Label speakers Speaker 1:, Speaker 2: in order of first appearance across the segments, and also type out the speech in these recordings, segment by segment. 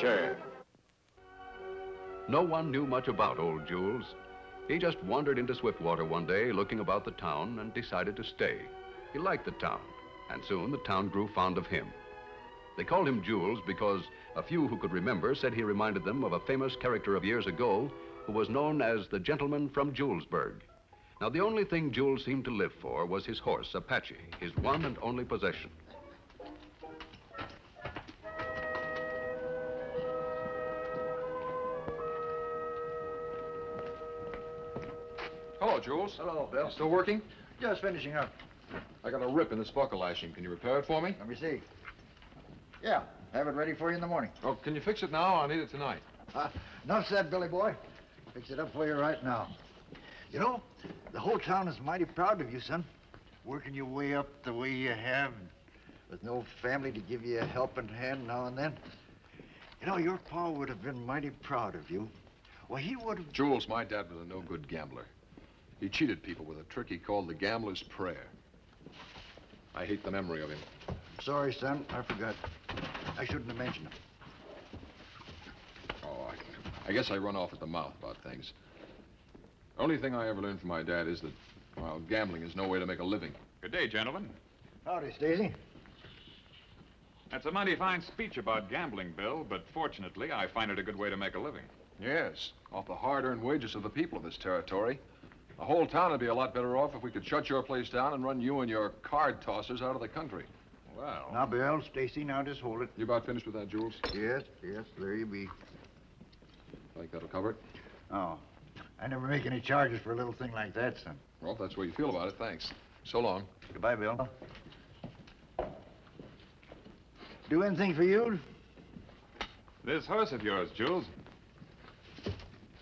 Speaker 1: adventure.
Speaker 2: No one knew much about old Jules. He just wandered into Swiftwater one day, looking about the town, and decided to stay. He liked the town, and soon the town grew fond of him. They called him Jules because a few who could remember said he reminded them of a famous character of years ago who was known as the gentleman from Julesburg. Now, the only thing Jules seemed to live for was his horse, Apache, his one and only possession.
Speaker 3: Hello, Jules.
Speaker 4: Hello, Bill.
Speaker 3: You still working?
Speaker 4: Just finishing up.
Speaker 3: I got a rip in this buckle lashing. Can you repair it for me?
Speaker 4: Let me see. Yeah, have it ready for you in the morning.
Speaker 3: Oh, can you fix it now? I'll need it tonight.
Speaker 4: Enough said, Billy boy. Fix it up for you right now. You know, the whole town is mighty proud of you, son. Working your way up the way you have, with no family to give you a helping hand now and then. You know, your pa would have been mighty proud of you. Well, he would have...
Speaker 3: Jules, my dad was a no-good gambler. He cheated people with a trick he called the gambler's prayer. I hate the memory of him.
Speaker 4: Sorry, son. I forgot. I shouldn't have mentioned him.
Speaker 3: Oh, I guess I run off at the mouth about things. The only thing I ever learned from my dad is that, well, gambling is no way to make a living.
Speaker 1: Good day, gentlemen.
Speaker 4: Howdy, Stacy.
Speaker 1: That's a mighty fine speech about gambling, Bill, but fortunately, I find it a good way to make a living.
Speaker 3: Yes, off the hard-earned wages of the people of this territory. The whole town would be a lot better off if we could shut your place down and run you and your card tossers out of the country.
Speaker 1: Well...
Speaker 4: Now, Bill, Stacy, now just hold it.
Speaker 3: You about finished with that, Jules?
Speaker 4: Yes, there you be.
Speaker 3: Think that'll cover it?
Speaker 4: Oh, I never make any charges for a little thing like that, son.
Speaker 3: Well, if that's the way you feel about it, thanks. So long.
Speaker 4: Goodbye, Bill. Do anything for you?
Speaker 1: This horse of yours, Jules.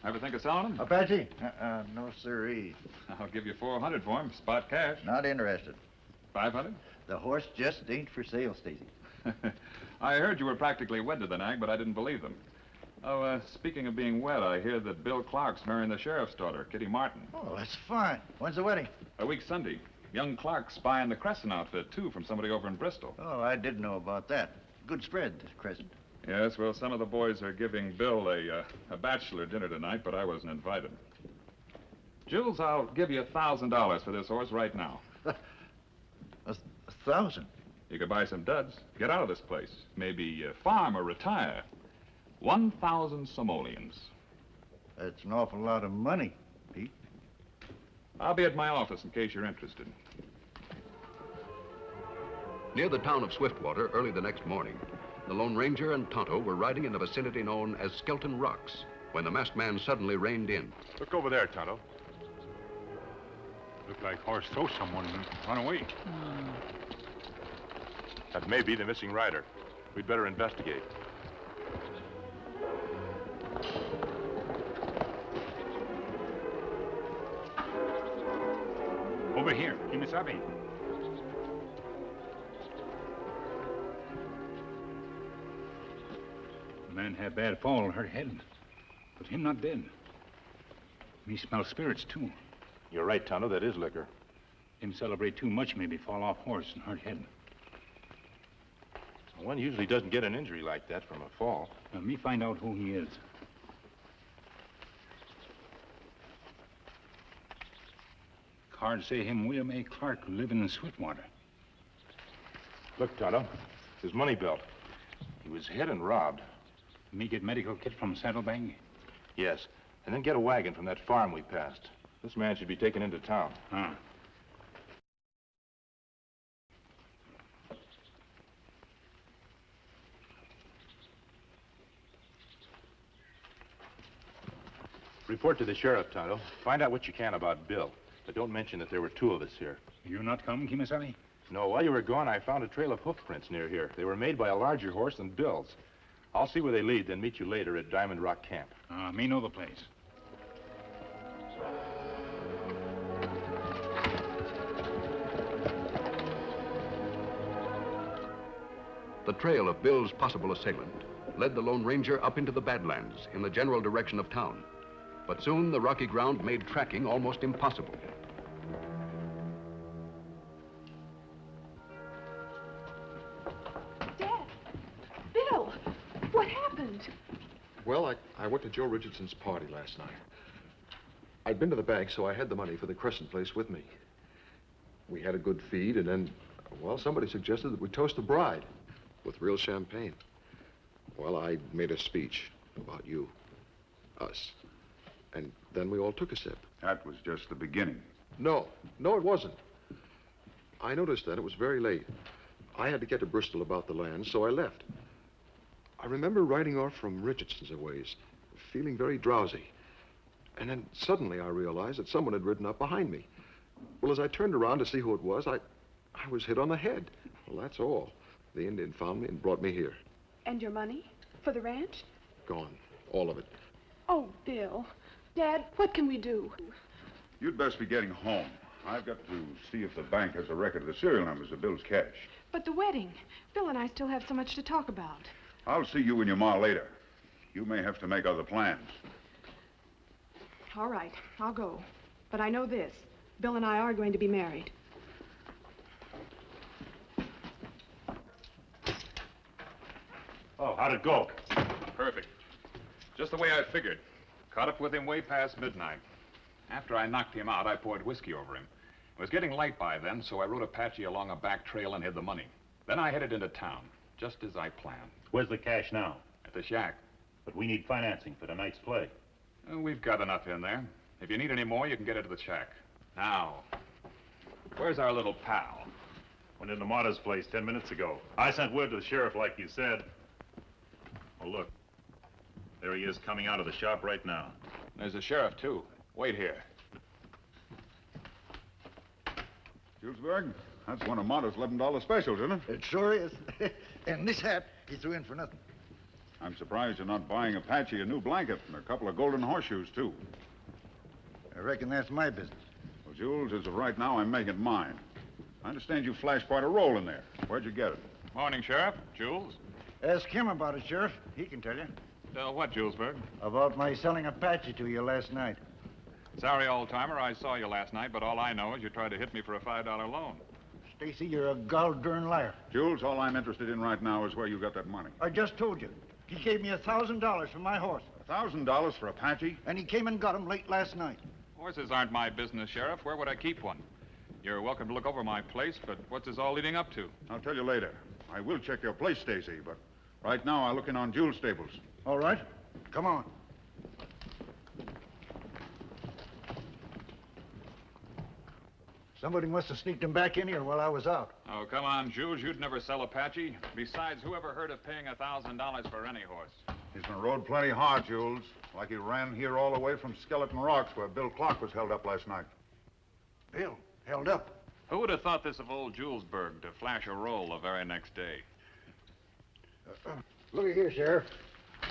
Speaker 1: Ever think of selling him?
Speaker 4: Apache? No, sirree.
Speaker 1: I'll give you $400 for him, spot cash.
Speaker 4: Not interested.
Speaker 1: $500?
Speaker 4: The horse just ain't for sale, Stacy.
Speaker 1: I heard you were practically wed to the nag, but I didn't believe them. Oh, speaking of being wed, I hear that Bill Clark's marrying the sheriff's daughter, Kitty Martin.
Speaker 4: Oh, that's fine. When's the wedding?
Speaker 1: A week Sunday. Young Clark's buying the Crescent outfit, too, from somebody over in Bristol.
Speaker 4: Oh, I did know about that. Good spread, this Crescent.
Speaker 1: Yes, well, some of the boys are giving Bill a bachelor dinner tonight, but I wasn't invited. Jules, I'll give you $1,000 for this horse right now.
Speaker 4: $1,000?
Speaker 1: You could buy some duds. Get out of this place. Maybe farm or retire. 1,000 simoleons.
Speaker 4: That's an awful lot of money, Pete.
Speaker 1: I'll be at my office in case you're interested.
Speaker 2: Near the town of Swiftwater, early the next morning, the Lone Ranger and Tonto were riding in the vicinity known as Skelton Rocks when the masked man suddenly reined in.
Speaker 5: Look over there, Tonto. Looked like horse threw someone and run away. That may be the missing rider. We'd better investigate.
Speaker 6: Over here, Kimasabi. The man had bad fall, hurt head. But him not dead. Me smell spirits, too.
Speaker 5: You're right, Tonto. That is liquor.
Speaker 6: Him celebrate too much, maybe fall off horse and hurt head.
Speaker 5: One usually doesn't get an injury like that from a fall.
Speaker 6: Now, me find out who he is. Cards say him William A. Clark living in Swiftwater.
Speaker 5: Look, Tonto. His money belt. He was hit and robbed.
Speaker 6: Me get medical kit from Saddlebag?
Speaker 5: Yes. And then get a wagon from that farm we passed. This man should be taken into town.
Speaker 6: Ah.
Speaker 5: Report to the sheriff, Tonto. Find out what you can about Bill. But don't mention that there were two of us here.
Speaker 6: You not come, Kimasabi?
Speaker 5: No, while you were gone, I found a trail of hoof prints near here. They were made by a larger horse than Bill's. I'll see where they lead, then meet you later at Diamond Rock Camp.
Speaker 6: Me know the place.
Speaker 2: The trail of Bill's possible assailant led the Lone Ranger up into the Badlands in the general direction of town. But soon the rocky ground made tracking almost impossible.
Speaker 7: Dad! Bill! What happened?
Speaker 3: Well, I went to Joe Richardson's party last night. I'd been to the bank, so I had the money for the Crescent place with me. We had a good feed, and then, well, somebody suggested that we toast the bride with real champagne. Well, I made a speech about you, us, and then we all took a sip.
Speaker 7: That was just the beginning.
Speaker 3: No, it wasn't. I noticed then it was very late. I had to get to Bristol about the land, so I left. I remember riding off from Richardson's a ways, feeling very drowsy. And then suddenly I realized that someone had ridden up behind me. Well, as I turned around to see who it was, I was hit on the head. Well, that's all. The Indian found me and brought me here.
Speaker 8: And your money? For the ranch?
Speaker 3: Gone. All of it.
Speaker 8: Oh, Bill. Dad, what can we do?
Speaker 7: You'd best be getting home. I've got to see if the bank has a record of the serial numbers of Bill's cash.
Speaker 8: But the wedding. Bill and I still have so much to talk about.
Speaker 7: I'll see you and your ma later. You may have to make other plans.
Speaker 8: All right, I'll go. But I know this. Bill and I are going to be married.
Speaker 5: Oh, how'd it go?
Speaker 1: Perfect. Just the way I figured. Caught up with him way past midnight. After I knocked him out, I poured whiskey over him. It was getting light by then, so I rode Apache along a back trail and hid the money. Then I headed into town, just as I planned.
Speaker 5: Where's the cash now?
Speaker 1: At the shack.
Speaker 5: But we need financing for tonight's play.
Speaker 1: We've got enough in there. If you need any more, you can get it to the shack. Now, where's our little pal?
Speaker 9: Went into Marta's place 10 minutes ago. I sent word to the sheriff like you said. Oh, look. There he is coming out of the shop right now.
Speaker 1: There's the sheriff, too. Wait here.
Speaker 7: Julesburg, that's one of Marta's $11 specials, isn't it?
Speaker 4: It sure is. And this hat, he threw in for nothing.
Speaker 7: I'm surprised you're not buying Apache a new blanket and a couple of golden horseshoes, too.
Speaker 4: I reckon that's my business.
Speaker 7: Well, Jules, as of right now, I'm making mine. I understand you flashed quite a roll in there. Where'd you get it?
Speaker 1: Morning, Sheriff. Jules.
Speaker 4: Ask him about it, Sheriff. He can tell you.
Speaker 1: What, Julesburg?
Speaker 4: About my selling Apache to you last night.
Speaker 1: Sorry, old-timer, I saw you last night, but all I know is you tried to hit me for a $5 loan.
Speaker 4: Stacy, you're a gol-darn liar.
Speaker 7: Jules, all I'm interested in right now is where you got that money.
Speaker 4: I just told you. He gave me $1,000 for my horse.
Speaker 7: $1,000 for Apache?
Speaker 4: And he came and got him late last night.
Speaker 1: Horses aren't my business, Sheriff. Where would I keep one? You're welcome to look over my place, but what's this all leading up to?
Speaker 7: I'll tell you later. I will check your place, Stacy, but right now I'll look in on Jules' stables.
Speaker 4: All right. Come on. Somebody must have sneaked him back in here while I was out.
Speaker 1: Oh, come on, Jules. You'd never sell Apache. Besides, who ever heard of paying $1,000 for any horse?
Speaker 7: He's been rode plenty hard, Jules. Like he ran here all the way from Skeleton Rocks, where Bill Clark was held up last night.
Speaker 4: Bill, held up.
Speaker 1: Who would have thought this of old Julesburg to flash a roll the very next day?
Speaker 4: Look here, Sheriff.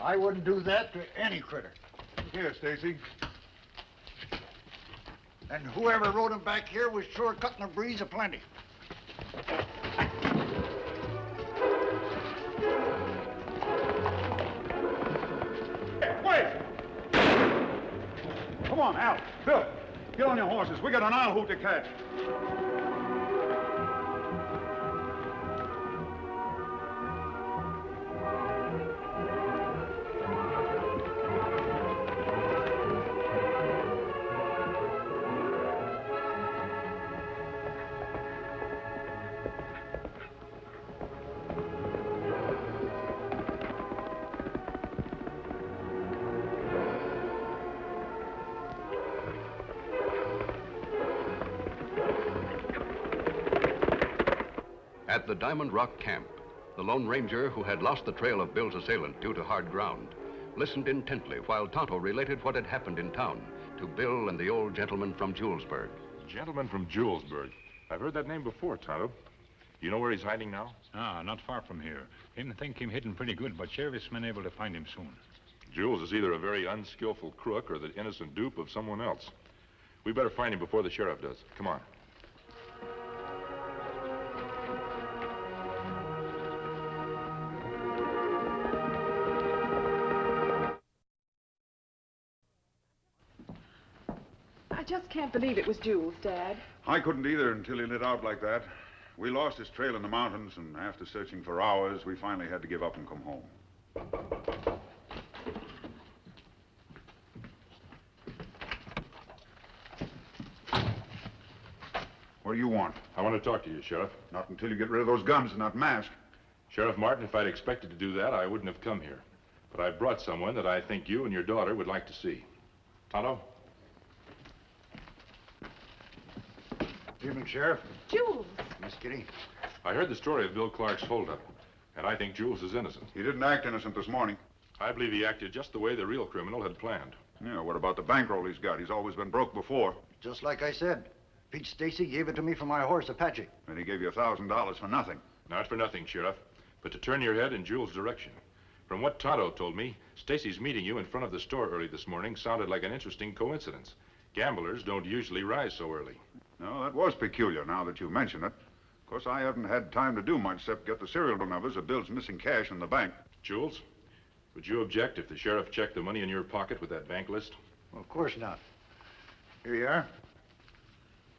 Speaker 4: I wouldn't do that to any critter.
Speaker 7: Here, Stacy.
Speaker 4: And whoever rode him back here was sure cutting a breeze aplenty.
Speaker 7: Wait! Come on, Al. Bill, get on your horses. We got an owl hoot to catch.
Speaker 2: At the Diamond Rock camp, the Lone Ranger, who had lost the trail of Bill's assailant due to hard ground, listened intently while Tonto related what had happened in town to Bill and the old gentleman from Julesburg.
Speaker 5: Gentleman from Julesburg. I've heard that name before, Tonto. You know where he's hiding now?
Speaker 6: Ah, not far from here. Didn't think him hidden pretty good, but sheriff's been able to find him soon.
Speaker 5: Jules is either a very unskillful crook or the innocent dupe of someone else. We better find him before the sheriff does. Come on.
Speaker 8: I just can't believe it was Jules, Dad.
Speaker 7: I couldn't either until he lit out like that. We lost his trail in the mountains, and after searching for hours, we finally had to give up and come home. What do you want?
Speaker 5: I want to talk to you, Sheriff.
Speaker 7: Not until you get rid of those guns and that mask.
Speaker 5: Sheriff Martin, if I'd expected to do that, I wouldn't have come here. But I've brought someone that I think you and your daughter would like to see. Tonto?
Speaker 4: Evening, Sheriff.
Speaker 8: Jules!
Speaker 4: Miss Kitty.
Speaker 5: I heard the story of Bill Clark's holdup, and I think Jules is innocent.
Speaker 7: He didn't act innocent this morning.
Speaker 5: I believe he acted just the way the real criminal had planned.
Speaker 7: Yeah, what about the bankroll he's got? He's always been broke before.
Speaker 4: Just like I said. Pete Stacy gave it to me for my horse, Apache.
Speaker 7: And he gave you $1,000 for nothing.
Speaker 5: Not for nothing, Sheriff, but to turn your head in Jules' direction. From what Tonto told me, Stacy's meeting you in front of the store early this morning sounded like an interesting coincidence. Gamblers don't usually rise so early.
Speaker 7: No, that was peculiar now that you mention it. Of course, I haven't had time to do much except get the serial numbers of Bill's missing cash in the bank.
Speaker 5: Jules, would you object if the sheriff checked the money in your pocket with that bank list?
Speaker 4: Well, of course not. Here you are.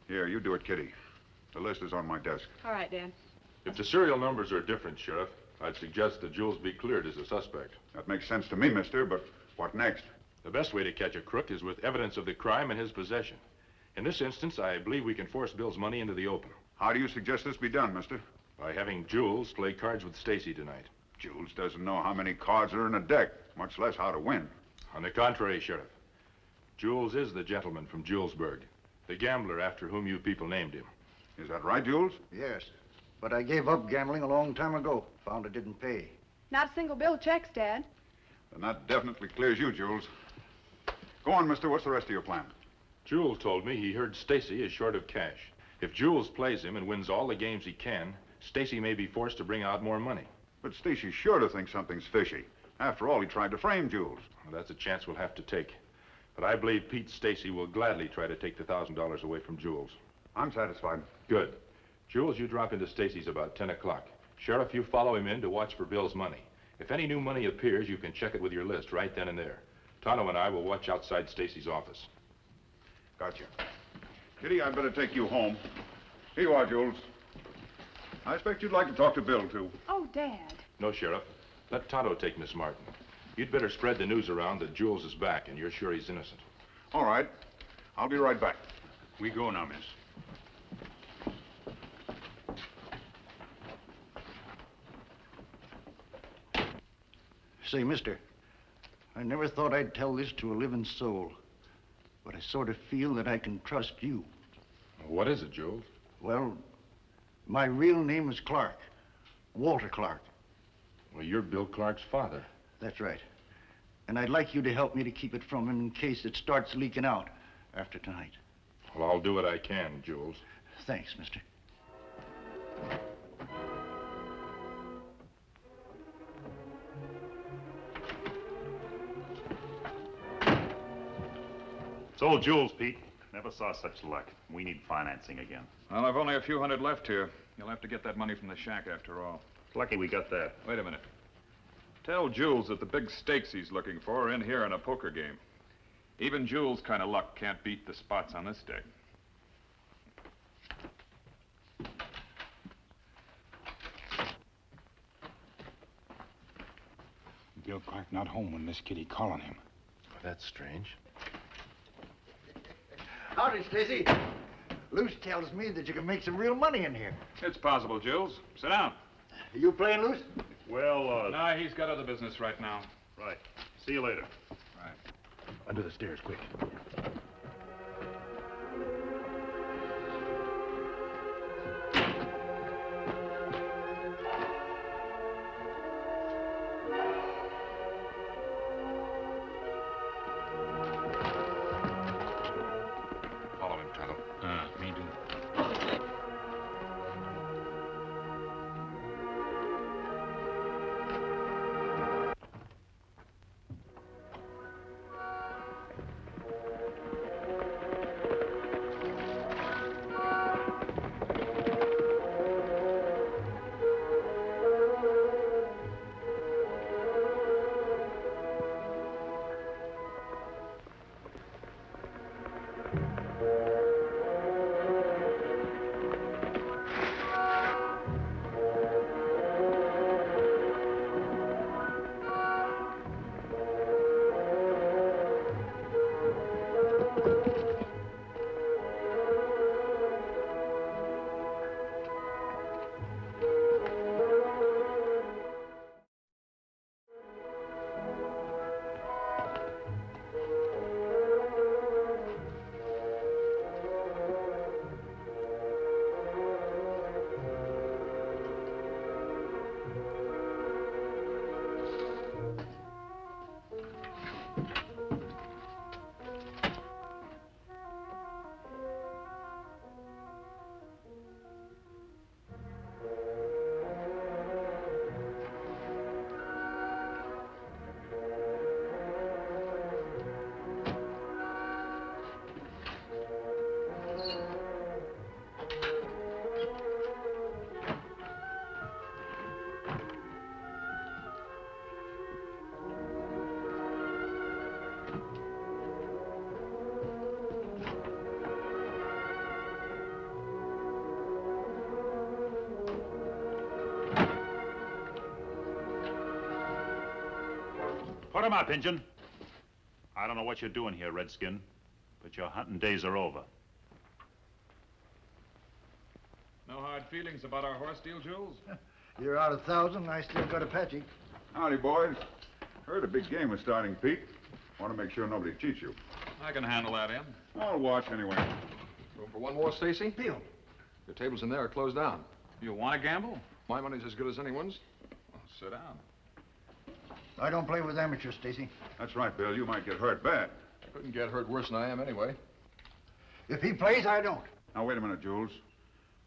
Speaker 7: Here, you do it, Kitty. The list is on my desk.
Speaker 8: All right, Dad.
Speaker 5: If the serial numbers are different, Sheriff, I'd suggest that Jules be cleared as a suspect.
Speaker 7: That makes sense to me, mister, but what next?
Speaker 5: The best way to catch a crook is with evidence of the crime in his possession. In this instance, I believe we can force Bill's money into the open.
Speaker 7: How do you suggest this be done, mister?
Speaker 5: By having Jules play cards with Stacy tonight.
Speaker 7: Jules doesn't know how many cards are in a deck, much less how to win.
Speaker 5: On the contrary, Sheriff, Jules is the gentleman from Julesburg, the gambler after whom you people named him.
Speaker 7: Is that right, Jules?
Speaker 4: Yes. But I gave up gambling a long time ago. Found it didn't pay.
Speaker 8: Not a single bill checks, Dad.
Speaker 7: Then that definitely clears you, Jules. Go on, mister. What's the rest of your plan?
Speaker 5: Jules told me he heard Stacy is short of cash. If Jules plays him and wins all the games he can, Stacy may be forced to bring out more money.
Speaker 7: But Stacy's sure to think something's fishy. After all, he tried to frame Jules.
Speaker 5: Well, that's a chance we'll have to take. But I believe Pete Stacy will gladly try to take the $1,000 away from Jules.
Speaker 7: I'm satisfied.
Speaker 5: Good. Jules, you drop into Stacy's about 10 o'clock. Sheriff, you follow him in to watch for Bill's money. If any new money appears, you can check it with your list right then and there. Tonto and I will watch outside Stacy's office.
Speaker 7: Gotcha. Kitty, I'd better take you home. Here you are, Jules. I expect you'd like to talk to Bill, too.
Speaker 8: Oh, Dad.
Speaker 5: No, Sheriff. Let Tonto take Miss Martin. You'd better spread the news around that Jules is back and you're sure he's innocent.
Speaker 7: All right. I'll be right back.
Speaker 9: We go now, miss.
Speaker 4: Say, mister, I never thought I'd tell this to a living soul, but I sort of feel that I can trust you.
Speaker 5: What is it, Jules?
Speaker 4: Well, my real name is Clark, Walter Clark.
Speaker 5: Well, you're Bill Clark's father.
Speaker 4: That's right. And I'd like you to help me to keep it from him in case it starts leaking out after tonight.
Speaker 5: Well, I'll do what I can, Jules.
Speaker 4: Thanks, mister.
Speaker 9: It's old Jules, Pete. Never saw such luck. We need financing again.
Speaker 1: Well, I've only a few hundred left here. You'll have to get that money from the shack after all.
Speaker 9: It's lucky we got that.
Speaker 1: Wait a minute. Tell Jules that the big stakes he's looking for are in here in a poker game. Even Jules' kind of luck can't beat the spots on this deck.
Speaker 6: Bill Clark not home when Miss Kitty calling him.
Speaker 5: Well, that's strange.
Speaker 4: Howdy, Stacy. Luce tells me that you can make some real money in here.
Speaker 1: It's possible, Jules. Sit down.
Speaker 4: Are you playing, Luce?
Speaker 9: Well,
Speaker 1: No, he's got other business right now.
Speaker 9: right. See you later.
Speaker 1: Right.
Speaker 6: Under the stairs, quick.
Speaker 5: Follow him, Tonto.
Speaker 6: Me too.
Speaker 9: Put him up, Injun. I don't know what you're doing here, Redskin, but your hunting days are over.
Speaker 1: No hard feelings about our horse deal, Jules?
Speaker 4: You're out 1,000, I still got Apache.
Speaker 7: Howdy, boys. Heard a big game was starting, Pete. Want to make sure nobody cheats you.
Speaker 1: I can handle that, Em.
Speaker 7: I'll watch anyway.
Speaker 3: Room for one more, Stacy?
Speaker 4: Bill.
Speaker 3: Your tables in there are closed down.
Speaker 1: You want to gamble?
Speaker 3: My money's as good as anyone's.
Speaker 1: Well, sit down.
Speaker 4: I don't play with amateurs, Stacy.
Speaker 7: That's right, Bill. You might get hurt bad.
Speaker 3: Couldn't get hurt worse than I am anyway.
Speaker 4: If he plays, I don't.
Speaker 7: Now, wait a minute, Jules.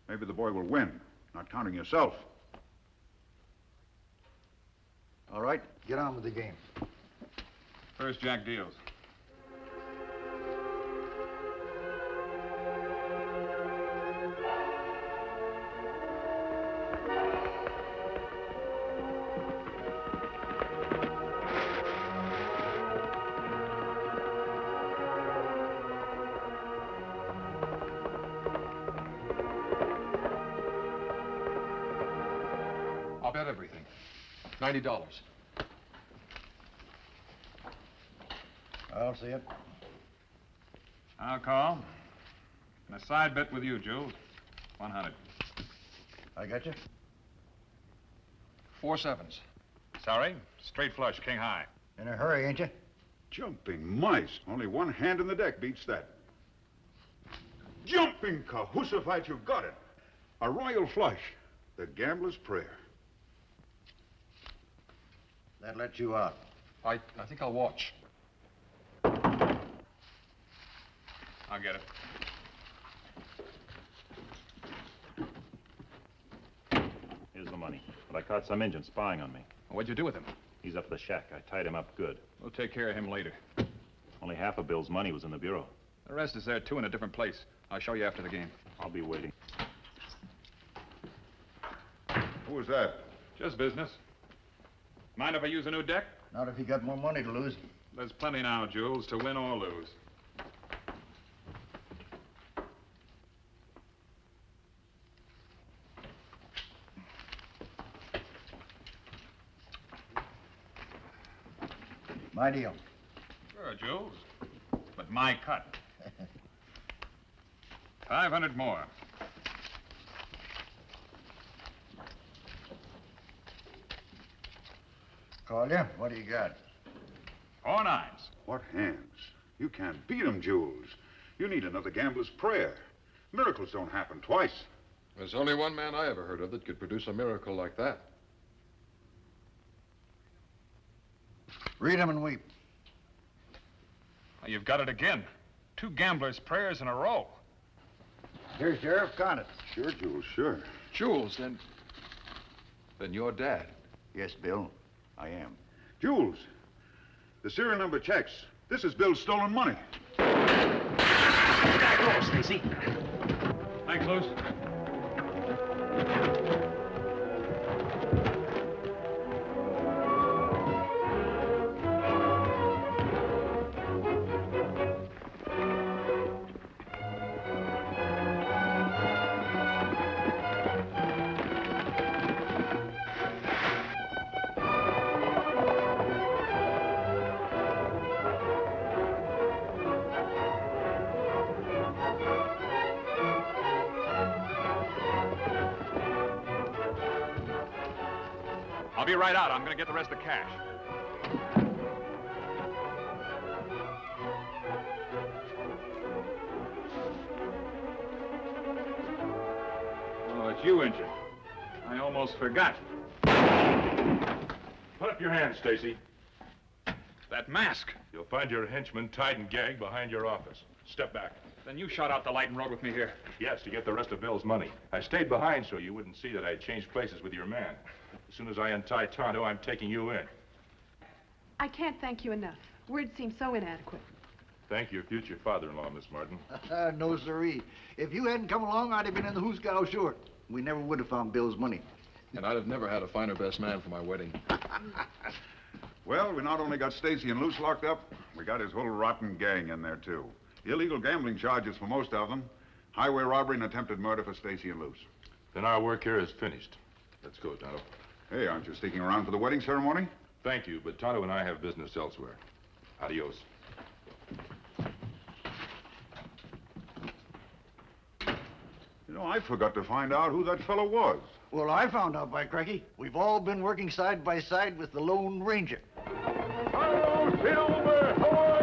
Speaker 7: Maybe the boy will win, not counting yourself.
Speaker 4: All right, get on with the game.
Speaker 1: First Jack deals.
Speaker 3: I'll bet everything. $90.
Speaker 4: I'll see it.
Speaker 1: I'll call. And a side bet with you, Jules. 100.
Speaker 4: I got you.
Speaker 3: 4 sevens.
Speaker 1: Sorry? Straight flush, king high.
Speaker 4: In a hurry, ain't you?
Speaker 7: Jumping mice. Only one hand in the deck beats that. Jumping Cahoosified, you got it. A royal flush. The gambler's prayer.
Speaker 4: That lets you out.
Speaker 3: I think I'll watch.
Speaker 1: I'll get it.
Speaker 9: Here's the money. But I caught some Injun spying on me.
Speaker 1: What'd you do with him?
Speaker 9: He's up at the shack. I tied him up good.
Speaker 1: We'll take care of him later.
Speaker 9: Only half of Bill's money was in the bureau.
Speaker 1: The rest is there, too, in a different place. I'll show you after the game.
Speaker 9: I'll be waiting.
Speaker 7: Who was that?
Speaker 1: Just business. Mind if I use a new deck?
Speaker 4: Not if you got more money to lose.
Speaker 1: There's plenty now, Jules, to win or lose.
Speaker 4: My deal.
Speaker 1: Sure, Jules. But my cut. 500 more.
Speaker 4: Call you. What do you got?
Speaker 1: 4 nines.
Speaker 7: What hands? You can't beat 'em, Jules. You need another gambler's prayer. Miracles don't happen twice.
Speaker 3: There's only one man I ever heard of that could produce a miracle like that.
Speaker 4: Read 'em and weep.
Speaker 1: Well, you've got it again. 2 gamblers' prayers in a row.
Speaker 4: Here, Sheriff, count it.
Speaker 7: Sure, Jules, sure.
Speaker 3: Jules, then you're Dad.
Speaker 4: Yes, Bill, I am.
Speaker 7: Jules, the serial number checks. This is Bill's stolen money.
Speaker 9: Back row, Stacy.
Speaker 1: Thanks, Luce. I'll be right out. I'm going to get the rest of the cash. Oh, it's you, Injun. I almost forgot.
Speaker 5: Put up your hands, Stacy.
Speaker 1: That mask.
Speaker 5: You'll find your henchman tied and gagged behind your office. Step back.
Speaker 1: Then you shot out the light and rode with me here.
Speaker 5: Yes, to get the rest of Bill's money. I stayed behind so you wouldn't see that I changed places with your man. As soon as I untie Tonto, I'm taking you in.
Speaker 8: I can't thank you enough. Words seem so inadequate.
Speaker 5: Thank your future father-in-law, Miss Martin.
Speaker 4: No, sirree. If you hadn't come along, I'd have been in the hoosgow short. We never would have found Bill's money.
Speaker 3: And I'd have never had a finer best man for my wedding.
Speaker 7: Well, we not only got Stacy and Luce locked up, we got his whole rotten gang in there, too. Illegal gambling charges for most of them. Highway robbery and attempted murder for Stacy and Luce.
Speaker 5: Then our work here is finished. Let's go, Tonto.
Speaker 7: Hey, aren't you sticking around for the wedding ceremony?
Speaker 5: Thank you, but Tonto and I have business elsewhere. Adios.
Speaker 7: You know, I forgot to find out who that fellow was.
Speaker 4: Well, I found out, by cracky. We've all been working side by side with the Lone Ranger.
Speaker 7: Hello, Silverheels!